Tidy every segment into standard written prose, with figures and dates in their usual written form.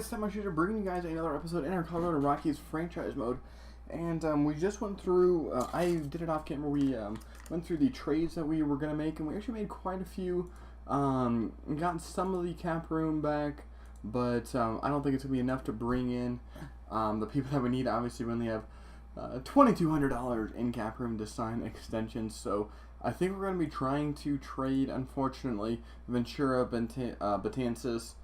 guys, Sam here bringing you guys another episode in our Colorado Rockies franchise mode. And we just went through, I did it off camera, we went through the trades that we were going to make, and we actually made quite a few. Got some of the cap room back, but I don't think it's going to be enough to bring in the people that we need. Obviously, we only have $2,200 in cap room to sign extensions, so I think we're going to be trying to trade, unfortunately, Ventura Betances.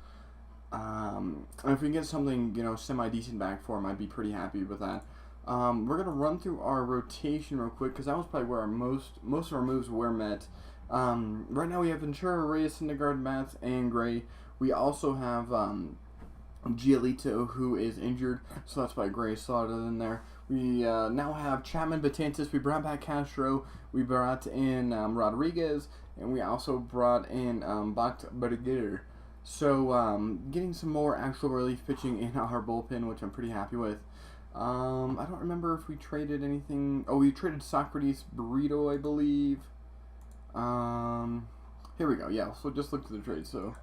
And if we can get something, semi-decent back for him, I'd be pretty happy with that. We're going to run through our rotation real quick, because that was probably where our most of our moves were met. Right now we have Ventura, Reyes, Syndergaard, Matz, and Gray. We also have Giolito, who is injured, so that's why Gray slotted in there. We now have Chapman, Betances. We brought back Castro. We brought in Rodriguez, and we also brought in Berger. So, getting some more actual relief pitching in our bullpen, which I'm pretty happy with. I don't remember if we traded anything. Oh, we traded Socrates, Burrito, I believe. Here we go. Yeah, so just look at the trade. So,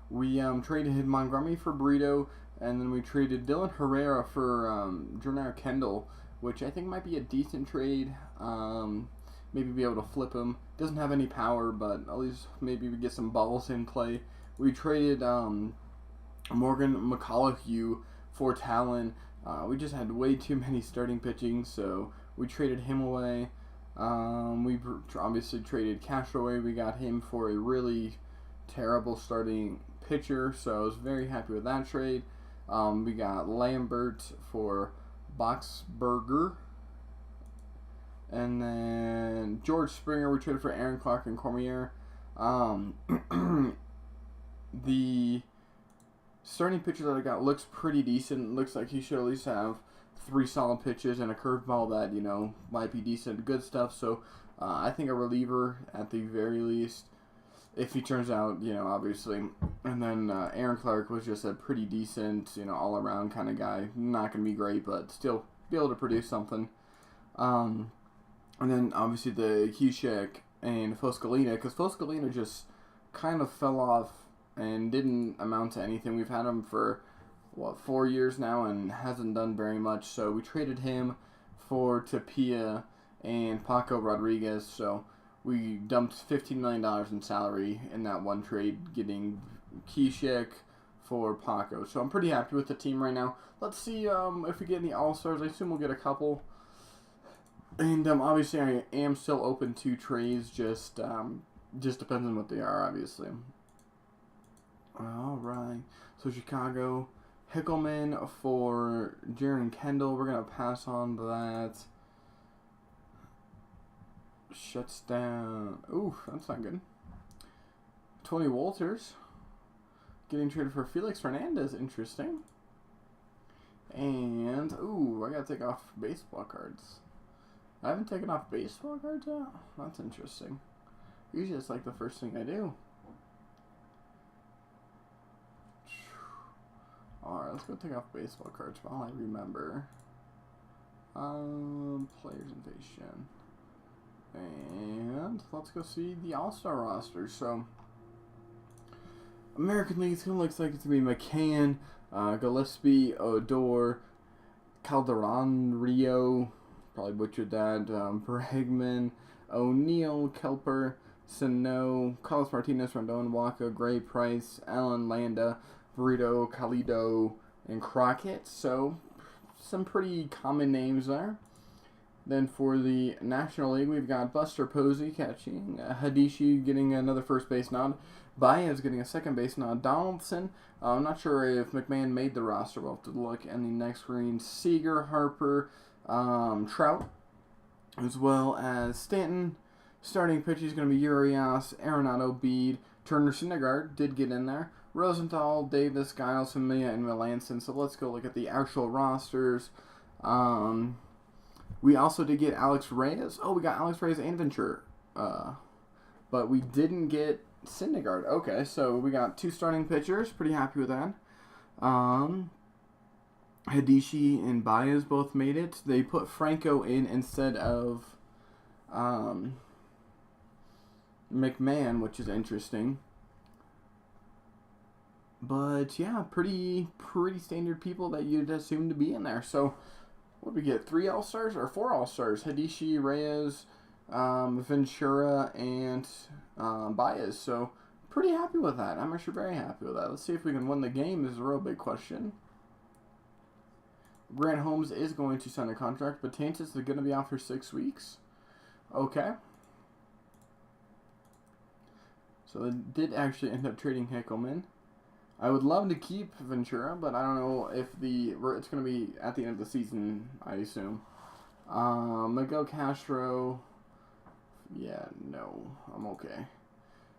we traded Montgomery for Burrito, and then we traded Dylan Herrera for Jornal Kendall, which I think might be a decent trade. Maybe be able to flip him. Doesn't have any power, but at least maybe we get some balls in play. We traded Morgan McCullough for Talon. We just had way too many starting pitching, so we traded him away. We obviously traded Castro away. We got him for a really terrible starting pitcher, so I was very happy with that trade. We got Lambert for Boxberger. And then George Springer, we traded for Aaron Clark and Cormier. The starting pitcher that I got looks pretty decent. Looks like he should at least have 3 solid pitches and a curveball that, might be decent. Good stuff. So, I think a reliever at the very least, if he turns out, obviously. And then Aaron Clark was just a pretty decent, all-around kind of guy. Not going to be great, but still be able to produce something. And then, obviously, the Husek and Foscalina, because Foscalina just kind of fell off and didn't amount to anything. We've had him for, 4 years now and hasn't done very much. So we traded him for Tapia and Paco Rodriguez. So we dumped $15 million in salary in that one trade, getting Kishek for Paco. So I'm pretty happy with the team right now. Let's see if we get any All-Stars. I assume we'll get a couple. And obviously I am still open to trades. Just depends on what they are, obviously. Alright, so Chicago, Hickelman for Jaron Kendall. We're going to pass on that. Shuts down. Ooh, that's not good. Tony Walters getting traded for Felix Fernandez. Interesting. And, ooh, I got to take off baseball cards. I haven't taken off baseball cards yet? That's interesting. Usually it's like the first thing I do. Alright, let's go take off baseball cards while I remember. Players invasion. And let's go see the All-Star roster. So, American League, it looks like it's going to be McCann, Gillespie, Odor, Calderon, Rio, probably butchered that, Bregman, O'Neill, Kelper, Sano, Carlos Martinez, Rondon, Waka, Gray, Price, Allen, Landa, Burrito, Calido, and Crockett. So, some pretty common names there. Then for the National League, we've got Buster Posey catching, Hadishi getting another first base nod, Baez getting a second base nod, Donaldson, I'm not sure if McMahon made the roster, we'll have to look in the next screen, Seager, Harper, Trout, as well as Stanton. Starting pitch is going to be Urias, Arenado, Bede, Turner, Syndergaard did get in there, Rosenthal, Davis, Giles, Familia, and Melanson. So let's go look at the actual rosters. We also did get Alex Reyes. Oh, we got Alex Reyes and Ventura. But we didn't get Syndergaard. Okay, so we got 2 starting pitchers. Pretty happy with that. Hadishi and Baez both made it. They put Franco in instead of McMahon, which is interesting. But yeah, pretty standard people that you'd assume to be in there. So what did we get? 3 All-Stars or 4 All-Stars? Hadishi, Reyes, Ventura, and Baez. So pretty happy with that. I'm actually very happy with that. Let's see if we can win the game. This is a real big question. Grant Holmes is going to sign a contract, but Tantis is going to be out for 6 weeks. Okay. So they did actually end up trading Hickelman. I would love to keep Ventura, but I don't know if it's going to be at the end of the season, I assume. Miguel Castro, yeah, no, I'm okay.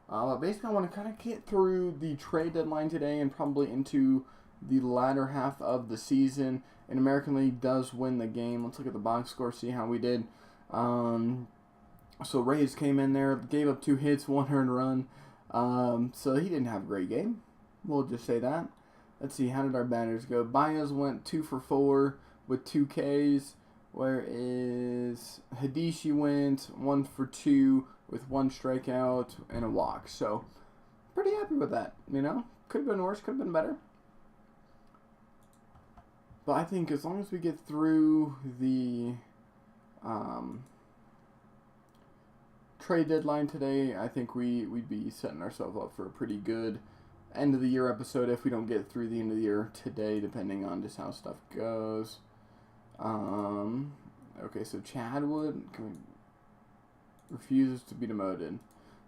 But basically, I want to kind of get through the trade deadline today and probably into the latter half of the season. And American League does win the game. Let's look at the box score, see how we did. So Reyes came in there, gave up 2 hits, 1 earned run. So he didn't have a great game. We'll just say that. Let's see, how did our batters go? Baez went 2 for 4 with 2 Ks. Whereas Hadishi went 1 for 2 with 1 strikeout and a walk. So pretty happy with that, you know? Could have been worse, could have been better. But I think as long as we get through the trade deadline today, I think we'd be setting ourselves up for a pretty good end of the year episode if we don't get through the end of the year today, depending on just how stuff goes. Okay, so Chadwood refuses to be demoted.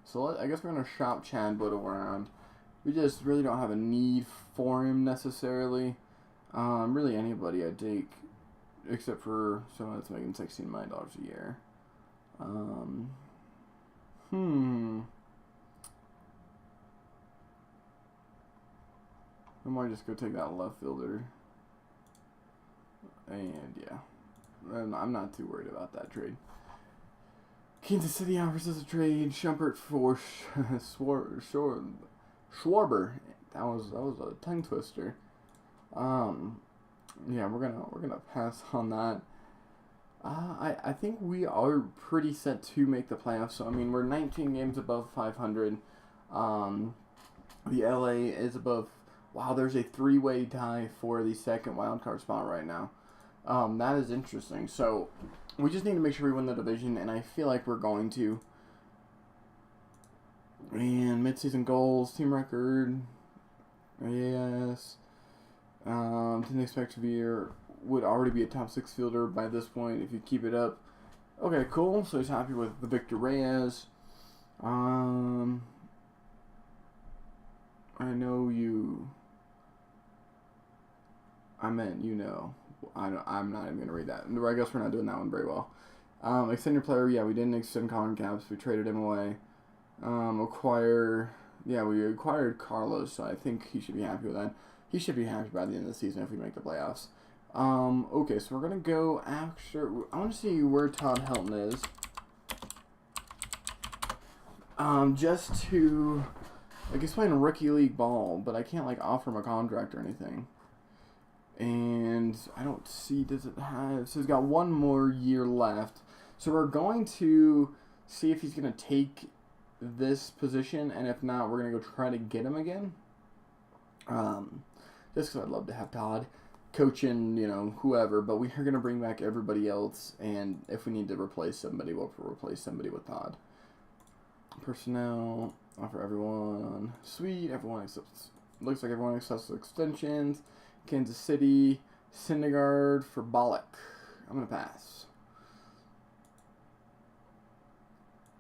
So I guess we're going to shop Chadwood around. We just really don't have a need for him necessarily. Really anybody I'd take, except for someone that's making $16 million a year. I might just go take that left fielder. And yeah, I'm not too worried about that trade. Kansas City offers us a trade. Shumpert for Schwarber. That was a tongue twister. Yeah, we're gonna pass on that. I think we are pretty set to make the playoffs. So I mean, we're 19 games above 500. The LA is above. Wow, there's a 3-way tie for the second wild card spot right now. That is interesting. So we just need to make sure we win the division, and I feel like we're going to. And midseason goals, team record, yes. Didn't expect to be would already be a top 6 fielder by this point if you keep it up. Okay, cool. So he's happy with the Victor Reyes. I know you. I meant you know. I'm not even gonna read that. I guess we're not doing that one very well. Extend your player. Yeah, we didn't extend Colin Caps. We traded him away. Yeah, we acquired Carlos, so I think he should be happy with that. He should be happy by the end of the season if we make the playoffs. Okay, so we're gonna go after. I want to see where Todd Helton is. Just to, I guess, playing rookie league ball, but I can't like offer him a contract or anything. And I don't see. Does it have? So he's got 1 more year left. So we're going to see if he's gonna take this position, and if not, we're gonna go try to get him again. Just because I'd love to have Todd coaching, you know, whoever, but we are going to bring back everybody else, and if we need to replace somebody, we'll replace somebody with Todd. Personnel, offer everyone, sweet, everyone accepts, looks like everyone accepts extensions. Kansas City, Syndergaard for Bollock. I'm going to pass.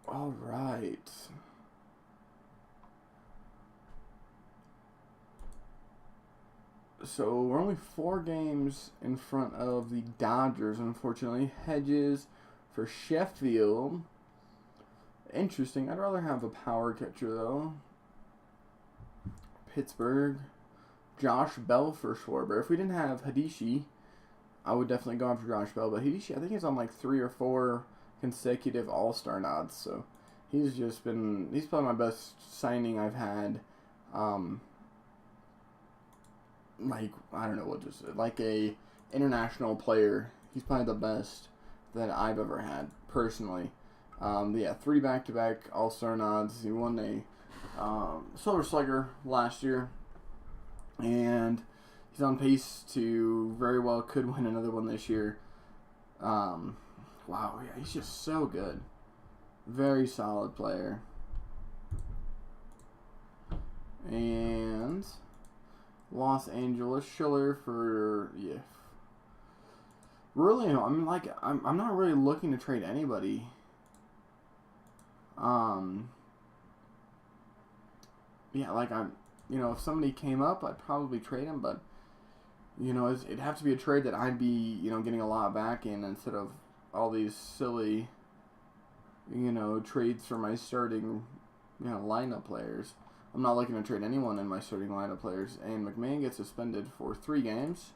All right. So we're only 4 games in front of the Dodgers, unfortunately. Hedges for Sheffield. Interesting. I'd rather have a power catcher, though. Pittsburgh. Josh Bell for Schwarber. If we didn't have Hadishi, I would definitely go after Josh Bell. But Hadishi, I think he's on like 3 or 4 consecutive All-Star nods. So he's probably my best signing I've had. Like, I don't know what just like a international player. He's probably the best that I've ever had personally. Yeah, 3 back-to-back All-Star nods. He won a Silver Slugger last year. and he's on pace to very well could win another one this year. Wow, yeah, he's just so good. Very solid player. And Los Angeles, Schiller for, yeah. Really, I mean, like, I'm not really looking to trade anybody. Yeah, like, if somebody came up, I'd probably trade him, but, it'd have to be a trade that I'd be, getting a lot back in instead of all these silly, trades for my starting, lineup players. I'm not looking to trade anyone in my starting lineup players. And McMahon gets suspended for 3 games.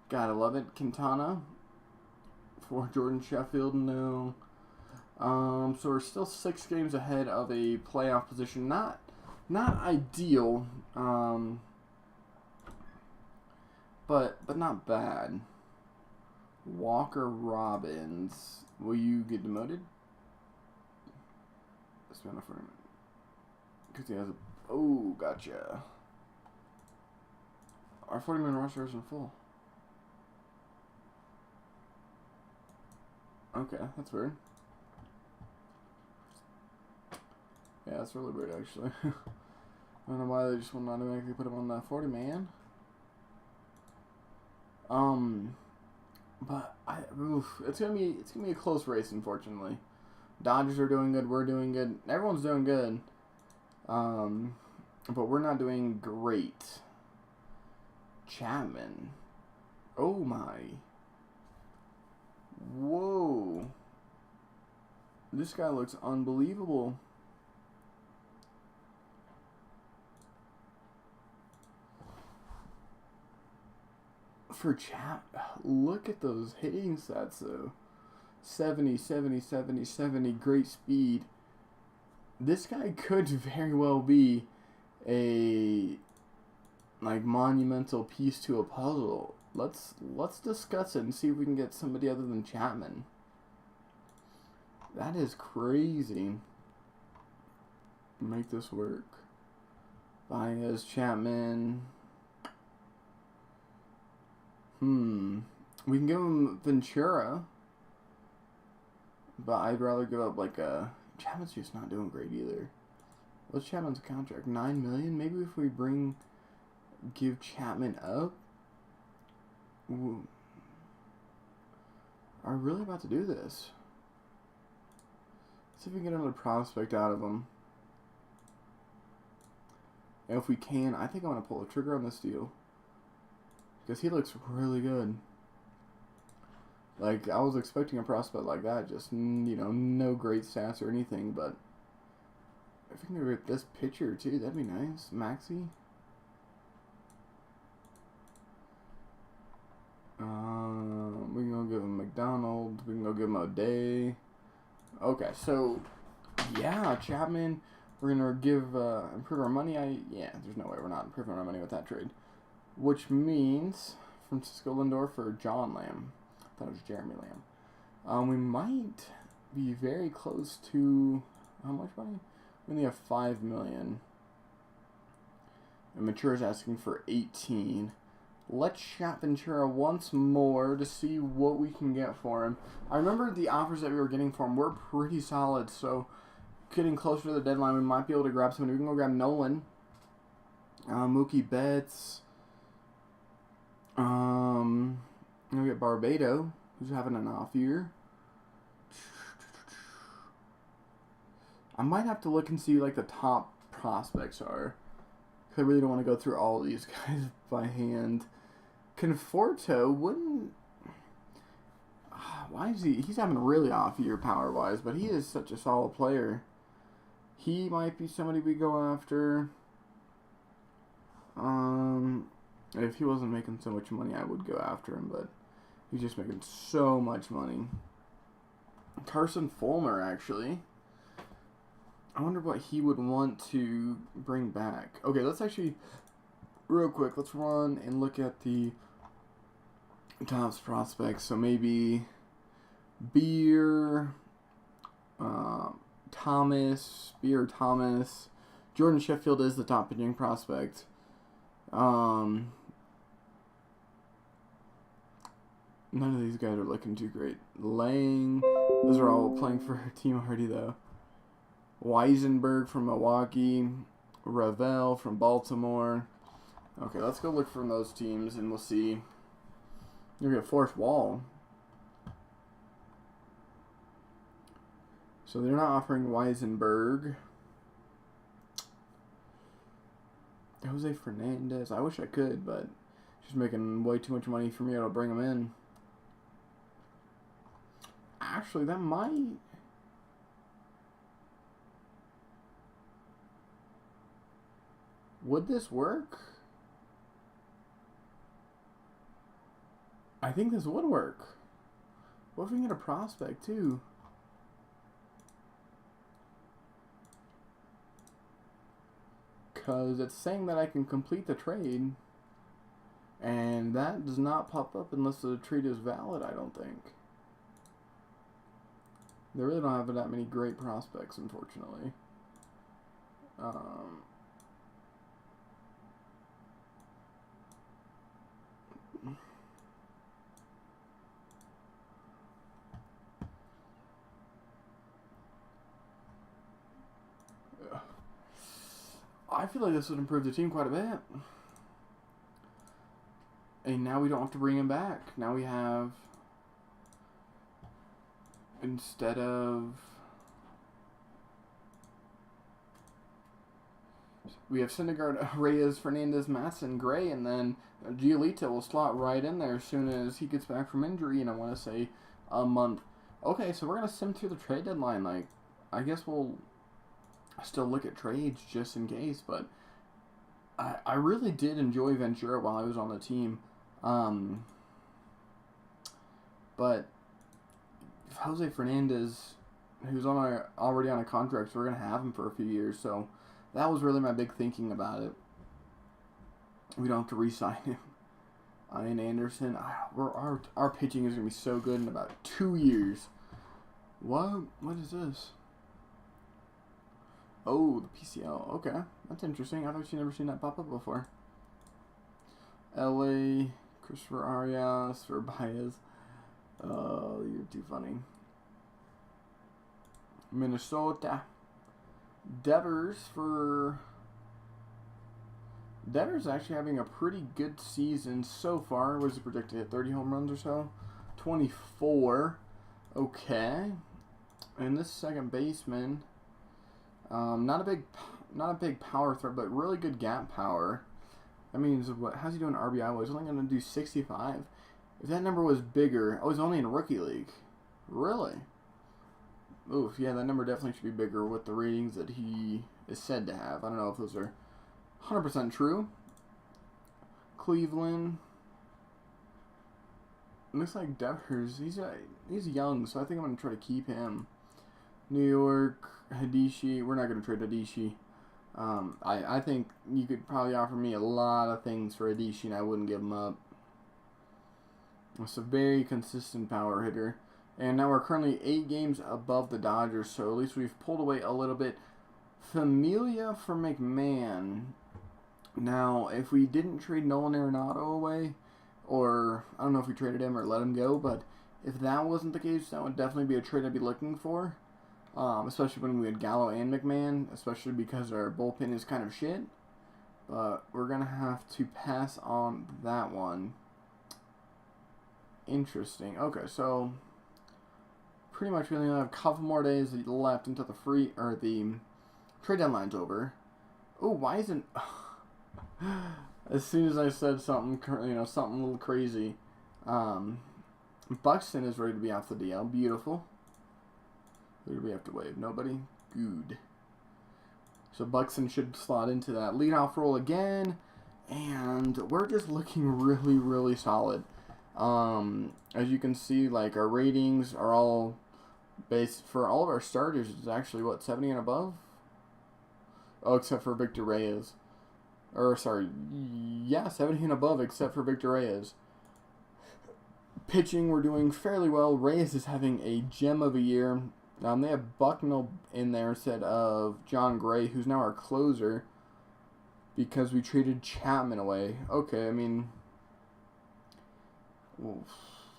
Gotta love it. Quintana for Jordan Sheffield, no. So we're still 6 games ahead of a playoff position. Not ideal, but not bad. Walker Robbins, will you get demoted? Because he has a... Oh, gotcha. Our 40-man roster isn't full. Okay, that's weird. Yeah, that's really weird, actually. I don't know why they just wouldn't automatically put him on that 40-man. But it's gonna be a close race, unfortunately. Dodgers are doing good. We're doing good. Everyone's doing good. But we're not doing great. Chapman. Oh my. Whoa. This guy looks unbelievable. For look at those hitting stats though. 70, 70, 70, 70, great speed. This guy could very well be a monumental piece to a puzzle. Let's discuss it and see if we can get somebody other than Chapman. That is crazy. Make this work. Baez, Chapman. We can give him Ventura, but I'd rather give up Chapman's just not doing great either. What's Chapman's contract? $9 million? Maybe if we give Chapman up. Ooh. Are we really about to do this? Let's see if we can get another prospect out of him. And if we can, I think I'm going to pull the trigger on this deal. Because he looks really good. I was expecting a prospect like that, just, no great stats or anything, but if we can get this pitcher, too, that'd be nice. Maxey. We can go give him McDonald. We can go give him O'Day. Okay, so, yeah, Chapman, we're going to improve our money. There's no way we're not improving our money with that trade. Which means Francisco Lindor for John Lamb. I thought it was Jeremy Lamb. We might be very close to how much money? We only have $5 million. And Ventura's asking for 18. Let's shop Ventura once more to see what we can get for him. I remember the offers that we were getting for him were pretty solid, so getting closer to the deadline, we might be able to grab somebody. We can go grab Nolan, Mookie Betts. We get Barbado, who's having an off year. I might have to look and see the top prospects are. Because I really don't want to go through all these guys by hand. Conforto wouldn't... Why is he's having a really off year power-wise, but he is such a solid player. He might be somebody we go after. If he wasn't making so much money, I would go after him, but he's just making so much money. Carson Fulmer, actually. I wonder what he would want to bring back. Okay, let's actually, real quick, let's run and look at the top prospects. So maybe Beer, Thomas. Jordan Sheffield is the top pitching prospect. None of these guys are looking too great. Lang, those are all playing for her team already, though. Weisenberg from Milwaukee. Ravel from Baltimore. Okay, let's go look from those teams, and we'll see. You'll get Forrest Wall. So they're not offering Weisenberg. Jose Fernandez. I wish I could, but she's making way too much money for me to bring him in. Actually, that might... Would this work? I think this would work. What if we can get a prospect, too? Because it's saying that I can complete the trade. And that does not pop up unless the trade is valid, I don't think. They really don't have that many great prospects, unfortunately. I feel like this would improve the team quite a bit. And now we don't have to bring him back. Now we have... Instead of... We have Syndergaard, Reyes, Fernandez, Matson, Gray, and then Giolito will slot right in there as soon as he gets back from injury, and I want to say a month. Okay, so we're going to sim through the trade deadline. Like, I guess we'll still look at trades just in case, but I really did enjoy Ventura while I was on the team. But Jose Fernandez, who's already on a contract, so we're going to have him for a few years, so that was really my big thinking about it. We don't have to re-sign him. Ian Anderson, our pitching is going to be so good in about 2 years. What is this? Oh, the PCL. Okay, that's interesting. I've actually never seen that pop up before. LA, Christopher Arias for Baez. Oh, you're too funny. Minnesota. Devers actually having a pretty good season so far. What is he projected to hit? 30 home runs or so? 24. Okay. And this second baseman, not a big power threat, but really good gap power. That means how's he doing RBI wise? He's only going to do 65. If that number was bigger, he's only in a rookie league. Really? Oof, yeah, that number definitely should be bigger with the ratings that he is said to have. I don't know if those are 100% true. Cleveland. Looks like Devers. He's young, so I think I'm going to try to keep him. New York, Hadishi. We're not going to trade Hadishi. I think you could probably offer me a lot of things for Hadishi, and I wouldn't give him up. It's a very consistent power hitter. And now we're currently 8 games above the Dodgers, so at least we've pulled away a little bit. Familia for McMahon. Now, if we didn't trade Nolan Arenado away, or I don't know if we traded him or let him go, but if that wasn't the case, that would definitely be a trade I'd be looking for. Especially when we had Gallo and McMahon, especially because our bullpen is kind of shit. But we're going to have to pass on that one. Interesting. Okay, so pretty much we only have a couple more days left until the trade deadline's over. Oh, why isn't... As soon as I said something, something a little crazy, Buxton is ready to be off the DL. Beautiful. Who do we have to waive? Nobody? Good. So Buxton should slot into that leadoff role again, and we're just looking really, really solid. As you can see, like, our ratings are all based for all of our starters. It's actually, 70 and above? Oh, except for Victor Reyes. Or, sorry, yeah, 70 and above except for Victor Reyes. Pitching, we're doing fairly well. Reyes is having a gem of a year. They have Bucknell in there instead of John Gray, who's now our closer. because we traded Chapman away. Okay, I mean, well,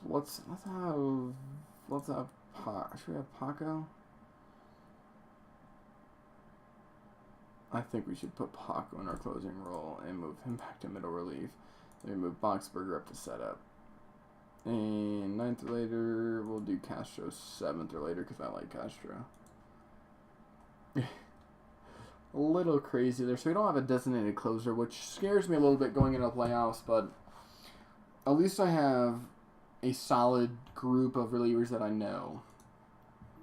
let's have should we have Paco? I think we should put Paco in our closing role and move him back to middle relief. Then we move Boxberger up to setup. And 9th or later, we'll do Castro 7th or later because I like Castro. A little crazy there. So we don't have a designated closer, which scares me a little bit going into the playoffs, but at least I have a solid group of relievers that I know.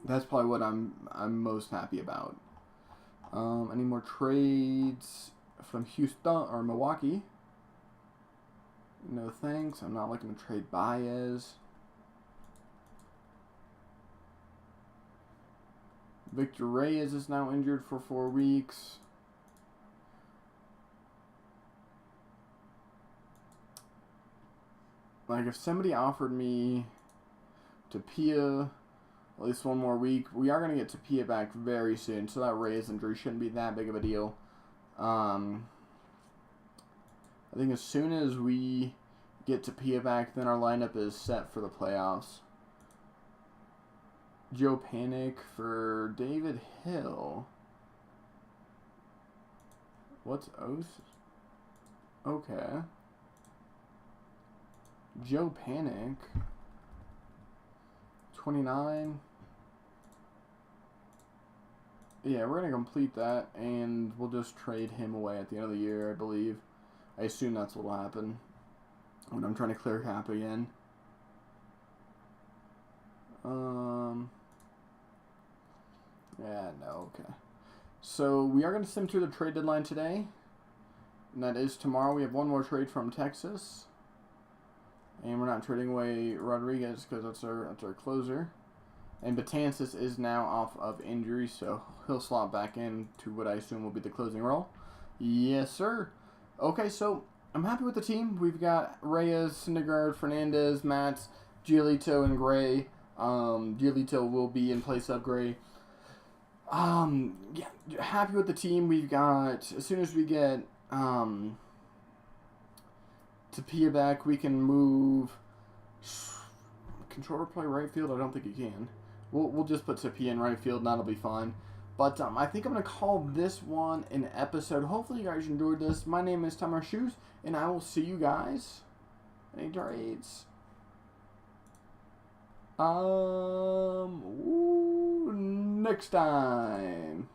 That's probably what I'm most happy about. Any more trades from Houston or Milwaukee? No thanks. I'm not looking to trade Baez. Victor Reyes is now injured for 4 weeks. Like, if somebody offered me Tapia at least one more week, we are going to get Tapia back very soon, so that Reyes injury shouldn't be that big of a deal. I think as soon as we get Tapia back, then our lineup is set for the playoffs. Joe Panic for David Hill. What's Oath? Okay. Joe Panic. 29. Yeah, we're going to complete that, and we'll just trade him away at the end of the year, I believe. I assume that's what will happen when I'm trying to clear cap again. Yeah, no, okay. So we are going to sim through the trade deadline today, and that is tomorrow. We have one more trade from Texas, and we're not trading away Rodriguez because that's our closer. And Betances is now off of injury, so he'll slot back in to what I assume will be the closing role. Yes, sir. Okay, so I'm happy with the team. We've got Reyes, Syndergaard, Fernandez, Matz, Giolito, and Gray. Giolito will be in place of Gray. Yeah, happy with the team. We've got, as soon as we get Tapia back, we can move. Controller play right field? I don't think he can. We'll just put Tapia in right field, and that'll be fine. But I think I'm going to call this one an episode. Hopefully you guys enjoyed this. My name is Tamar Shoes, and I will see you guys in any trades. Next time.